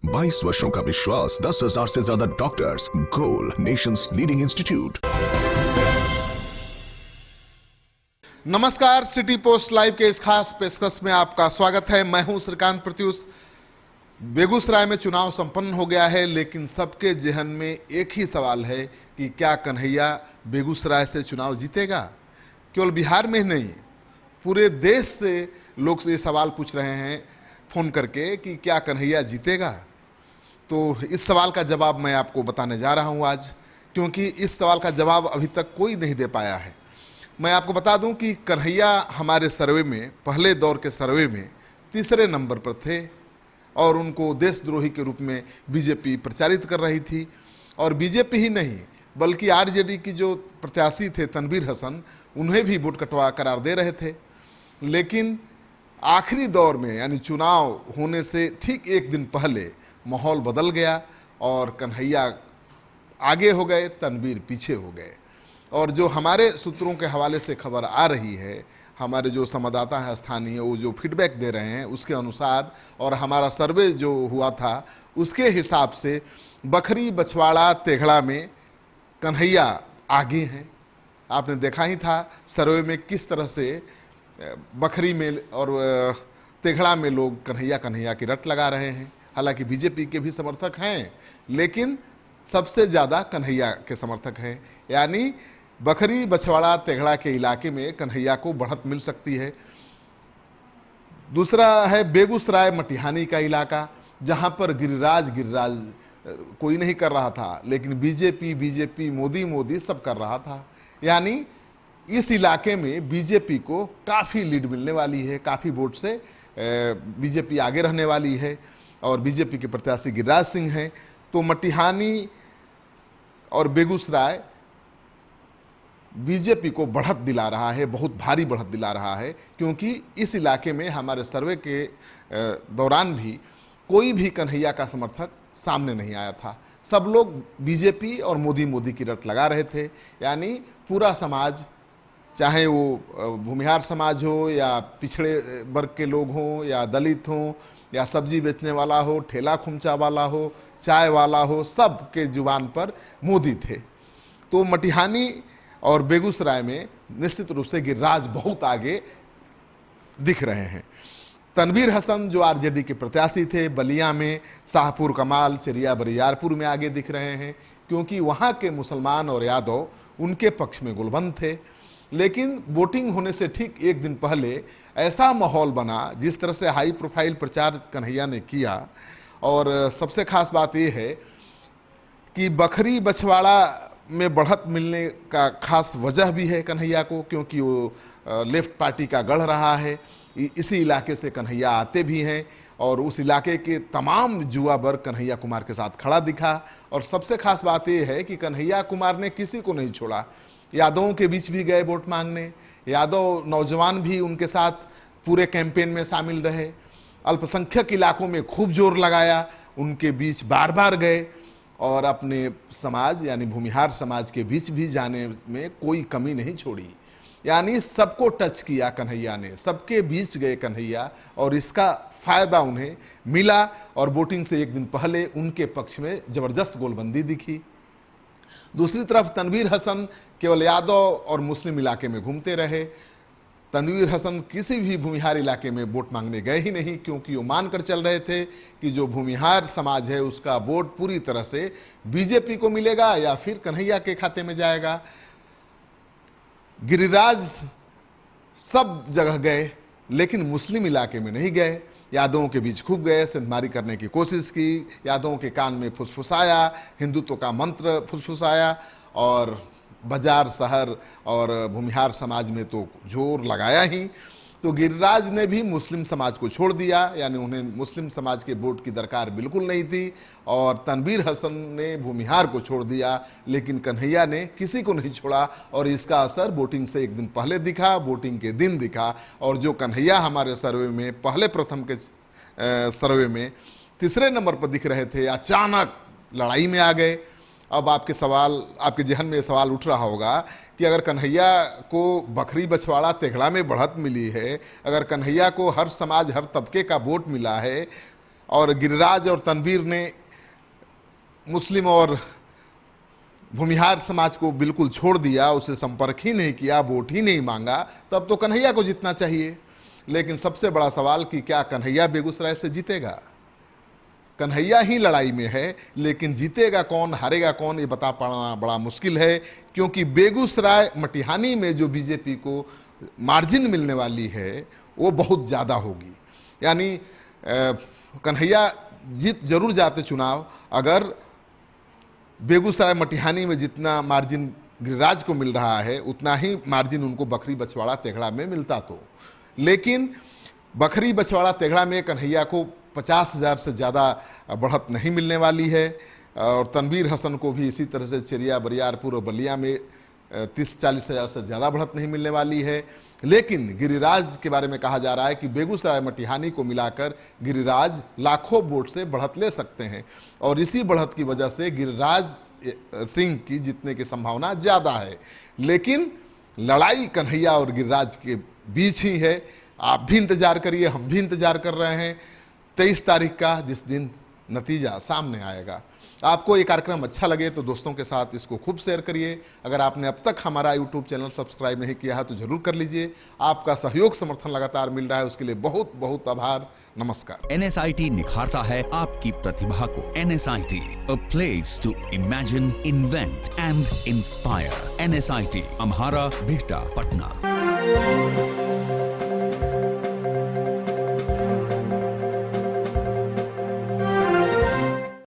22 वर्षों का विश्वास, 10,000 से ज्यादा डॉक्टर्स, गोल नेशंस लीडिंग इंस्टीट्यूट। नमस्कार, सिटी पोस्ट लाइव के इस खास पेशकश में आपका स्वागत है। मैं हूं श्रीकांत प्रत्युष। बेगूसराय में चुनाव संपन्न हो गया है, लेकिन सबके जहन में एक ही सवाल है कि क्या कन्हैया बेगूसराय से चुनाव जीतेगा। केवल बिहार में ही नहीं, पूरे देश से लोग ये सवाल पूछ रहे हैं फ़ोन करके कि क्या कन्हैया जीतेगा। तो इस सवाल का जवाब मैं आपको बताने जा रहा हूं आज, क्योंकि इस सवाल का जवाब अभी तक कोई नहीं दे पाया है। मैं आपको बता दूं कि कन्हैया हमारे सर्वे में, पहले दौर के सर्वे में तीसरे नंबर पर थे और उनको देशद्रोही के रूप में बीजेपी प्रचारित कर रही थी। और बीजेपी ही नहीं, बल्कि आरजेडी की जो प्रत्याशी थे तनवीर हसन, उन्हें भी वोट कटवा करार दे रहे थे। लेकिन आखिरी दौर में, यानी चुनाव होने से ठीक एक दिन पहले माहौल बदल गया और कन्हैया आगे हो गए, तनवीर पीछे हो गए। और जो हमारे सूत्रों के हवाले से खबर आ रही है, हमारे जो संवाददाता हैं स्थानीय, वो जो फीडबैक दे रहे हैं उसके अनुसार, और हमारा सर्वे जो हुआ था उसके हिसाब से, बखरी बछवाड़ा तेघड़ा में कन्हैया आगे हैं। आपने देखा ही था सर्वे में किस तरह से बखरी में और तेघड़ा में लोग कन्हैया कन्हैया की रट लगा रहे हैं। हालांकि बीजेपी के भी समर्थक हैं, लेकिन सबसे ज़्यादा कन्हैया के समर्थक हैं। यानी बखरी बछवाड़ा तेघड़ा के इलाके में कन्हैया को बढ़त मिल सकती है। दूसरा है बेगूसराय मटिहानी का इलाका, जहां पर गिरिराज कोई नहीं कर रहा था, लेकिन बीजेपी मोदी सब कर रहा था। यानी इस इलाके में बीजेपी को काफ़ी लीड मिलने वाली है, काफ़ी वोट से बीजेपी आगे रहने वाली है और बीजेपी के प्रत्याशी गिरिराज सिंह हैं। तो मटिहानी और बेगूसराय बीजेपी को बढ़त दिला रहा है, बहुत भारी बढ़त दिला रहा है, क्योंकि इस इलाके में हमारे सर्वे के दौरान भी कोई भी कन्हैया का समर्थक सामने नहीं आया था। सब लोग बीजेपी और मोदी की रट लगा रहे थे। यानी पूरा समाज, चाहे वो भूमिहार समाज हो या पिछड़े वर्ग के लोग हों या दलित हों या सब्जी बेचने वाला हो, ठेला खुमचा वाला हो, चाय वाला हो, सब के जुबान पर मोदी थे। तो मटिहानी और बेगूसराय में निश्चित रूप से गिरिराज बहुत आगे दिख रहे हैं। तनवीर हसन जो आरजेडी के प्रत्याशी थे, बलिया में, शाहपुर कमाल, चेरिया बरियारपुर में आगे दिख रहे हैं, क्योंकि वहाँ के मुसलमान और यादव उनके पक्ष में गुलबंद थे। लेकिन वोटिंग होने से ठीक एक दिन पहले ऐसा माहौल बना, जिस तरह से हाई प्रोफाइल प्रचार कन्हैया ने किया। और सबसे खास बात यह है कि बखरी बछवाड़ा में बढ़त मिलने का खास वजह भी है कन्हैया को, क्योंकि वो लेफ्ट पार्टी का गढ़ रहा है। इसी इलाके से कन्हैया आते भी हैं और उस इलाके के तमाम युवा वर्ग कन्हैया कुमार के साथ खड़ा दिखा। और सबसे खास बात यह है कि कन्हैया कुमार ने किसी को नहीं छोड़ा। यादवों के बीच भी गए वोट मांगने, यादव नौजवान भी उनके साथ पूरे कैंपेन में शामिल रहे। अल्पसंख्यक इलाकों में खूब जोर लगाया, उनके बीच बार बार गए और अपने समाज यानी भूमिहार समाज के बीच भी जाने में कोई कमी नहीं छोड़ी। यानी सबको टच किया कन्हैया ने, सबके बीच गए कन्हैया, और इसका फायदा उन्हें मिला। और वोटिंग से एक दिन पहले उनके पक्ष में जबरदस्त गोलबंदी दिखी। दूसरी तरफ तनवीर हसन केवल यादव और मुस्लिम इलाके में घूमते रहे। तनवीर हसन किसी भी भूमिहार इलाके में वोट मांगने गए ही नहीं, क्योंकि वो मानकर चल रहे थे कि जो भूमिहार समाज है उसका वोट पूरी तरह से बीजेपी को मिलेगा या फिर कन्हैया के खाते में जाएगा। गिरिराज सब जगह गए, लेकिन मुस्लिम इलाके में नहीं गए। यादवों के बीच खूब गए, सेंधमारी करने की कोशिश की, यादवों के कान में फुसफुसाया, हिंदुत्व का मंत्र फुसफुसाया, और बाजार शहर और भूमिहार समाज में तो जोर लगाया ही। तो गिरिराज ने भी मुस्लिम समाज को छोड़ दिया, यानी उन्हें मुस्लिम समाज के वोट की दरकार बिल्कुल नहीं थी। और तनवीर हसन ने भूमिहार को छोड़ दिया, लेकिन कन्हैया ने किसी को नहीं छोड़ा। और इसका असर वोटिंग से एक दिन पहले दिखा, वोटिंग के दिन दिखा। और जो कन्हैया हमारे सर्वे में पहले प्रथम के सर्वे में तीसरे नंबर पर दिख रहे थे, अचानक लड़ाई में आ गए। अब आपके जहन में ये सवाल उठ रहा होगा कि अगर कन्हैया को बखरी बछवाड़ा तेघड़ा में बढ़त मिली है, अगर कन्हैया को हर समाज हर तबके का वोट मिला है, और गिरिराज और तनवीर ने मुस्लिम और भूमिहार समाज को बिल्कुल छोड़ दिया, उसे संपर्क ही नहीं किया, वोट ही नहीं मांगा, तब तो कन्हैया को जीतना चाहिए। लेकिन सबसे बड़ा सवाल कि क्या कन्हैया बेगूसराय से जीतेगा? कन्हैया ही लड़ाई में है, लेकिन जीतेगा कौन, हारेगा कौन, ये बता पाना बड़ा मुश्किल है, क्योंकि बेगूसराय मटिहानी में जो बीजेपी को मार्जिन मिलने वाली है वो बहुत ज़्यादा होगी। यानी कन्हैया जीत जरूर जाते चुनाव, अगर बेगूसराय मटिहानी में जितना मार्जिन गिरिराज को मिल रहा है उतना ही मार्जिन उनको बखरी बछवाड़ा तेघड़ा में मिलता तो। लेकिन बखरी बछवाड़ा तेघड़ा में कन्हैया को 50,000 से ज़्यादा बढ़त नहीं मिलने वाली है, और तनवीर हसन को भी इसी तरह से चेरिया, बरियारपुर और बलिया में 30-40 हज़ार से ज़्यादा बढ़त नहीं मिलने वाली है। लेकिन गिरिराज के बारे में कहा जा रहा है कि बेगूसराय मटिहानी को मिलाकर गिरिराज लाखों वोट से बढ़त ले सकते हैं, और इसी बढ़त की वजह से गिरिराज सिंह की जीतने की संभावना ज़्यादा है। लेकिन लड़ाई कन्हैया और गिरिराज के बीच ही है। आप भी इंतजार करिए, हम भी इंतजार कर रहे हैं 23 तारीख का, जिस दिन नतीजा सामने आएगा। आपको ये कार्यक्रम अच्छा लगे तो दोस्तों के साथ इसको खूब शेयर करिए। अगर आपने अब तक हमारा यूट्यूब चैनल सब्सक्राइब नहीं किया है तो जरूर कर लीजिए। आपका सहयोग समर्थन लगातार मिल रहा है, उसके लिए बहुत बहुत आभार। नमस्कार। NSIT निखारता है आपकी प्रतिभा को। NSIT, a place to imagine, invent and inspire. NSIT, अम्हारा, Bihta, Patna.